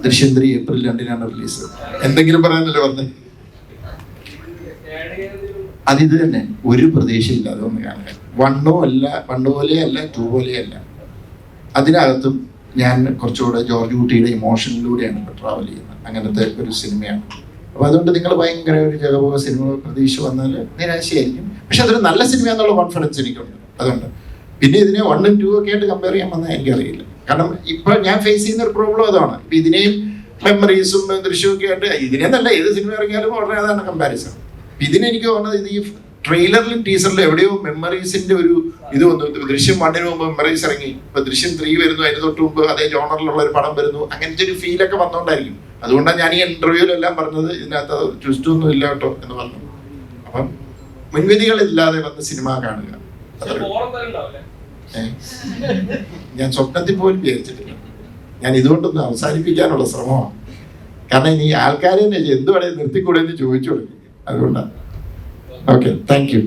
ദൃശ്യം 3 April 2 release. എന്തെങ്കിലും പറയാനല്ലേ പറഞ്ഞേ? അതിത് തന്നെ, ഒരു പ്രതീക്ഷയില്ലാതെ ഒന്ന് കാണുക. 1 അല്ല, 1 പോലെയല്ല, 2 പോലെയല്ല. അതിനകത്തും ഞാൻ കുറച്ചുകൂടെ ജോർജ് കുട്ടിയുടെ ഇമോഷനിലൂടെയാണ് ഇപ്പോൾ ട്രാവൽ ചെയ്യുന്നത്. അങ്ങനത്തെ ഒരു സിനിമയാണ്. അപ്പോൾ അതുകൊണ്ട് നിങ്ങൾ ഭയങ്കര ഒരു ജഗബോഗ സിനിമ പ്രതീക്ഷ വന്നാൽ നിരാശയായിരിക്കും. പക്ഷെ അതൊരു നല്ല സിനിമയാണെന്നുള്ള കോൺഫിഡൻസ് എനിക്കുണ്ട്. അതുകൊണ്ട് പിന്നെ ഇതിനെ 1 ഉം 2 ഒക്കെ ആയിട്ട് കമ്പയർ ചെയ്യാൻ വന്നാൽ എനിക്കറിയില്ല. കാരണം ഇപ്പൊ ഞാൻ ഫേസ് ചെയ്യുന്ന ഒരു പ്രോബ്ലം അതാണ്. ഇപ്പൊ ഇതിനെയും മെമ്മറീസും ദൃശ്യവും ഒക്കെ ആയിട്ട് ഇതിനെ നല്ല ഏത് സിനിമ ഇറങ്ങിയാലും വളരെ അതാണ് കമ്പാരിസൺ. ഇതിനെനിക്ക് തോന്നുന്നത് ഇത് ഈ ട്രെയിലറിലും ടീസറിലും എവിടെയോ മെമ്മറീസിന്റെ ഒരു ഇത് വന്നു. ദൃശ്യം 1 മുമ്പ് മെമ്മറീസ് ഇറങ്ങി, ഇപ്പൊ ദൃശ്യം 3 വരുന്നു, അതിന് തൊട്ട് മുമ്പ് അതേ ജോണറിലുള്ള ഒരു പടം വരുന്നു. അങ്ങനത്തെ ഒരു ഫീലൊക്കെ വന്നോണ്ടായിരിക്കും. അതുകൊണ്ടാണ് ഞാൻ ഈ ഇന്റർവ്യൂലെല്ലാം പറഞ്ഞത് ഇതിനകത്ത് ട്വിസ്റ്റ് ഒന്നും ഇല്ല കേട്ടോ എന്ന് പറഞ്ഞു. അപ്പം മുൻവിധികളില്ലാതെ വന്ന് സിനിമ കാണുക. ഞാൻ സ്വപ്നത്തിൽ പോലും വിചാരിച്ചിട്ടില്ല. ഞാൻ ഇതുകൊണ്ടൊന്ന് അവസാനിപ്പിക്കാനുള്ള ശ്രമമാണ്. കാരണം ഇനി ആൾക്കാരെ എന്തുവേണേ നിർത്തിക്കൂടെ എന്ന് ചോദിച്ചു തുടങ്ങി. അതുകൊണ്ടാണ്. Okay, thank you.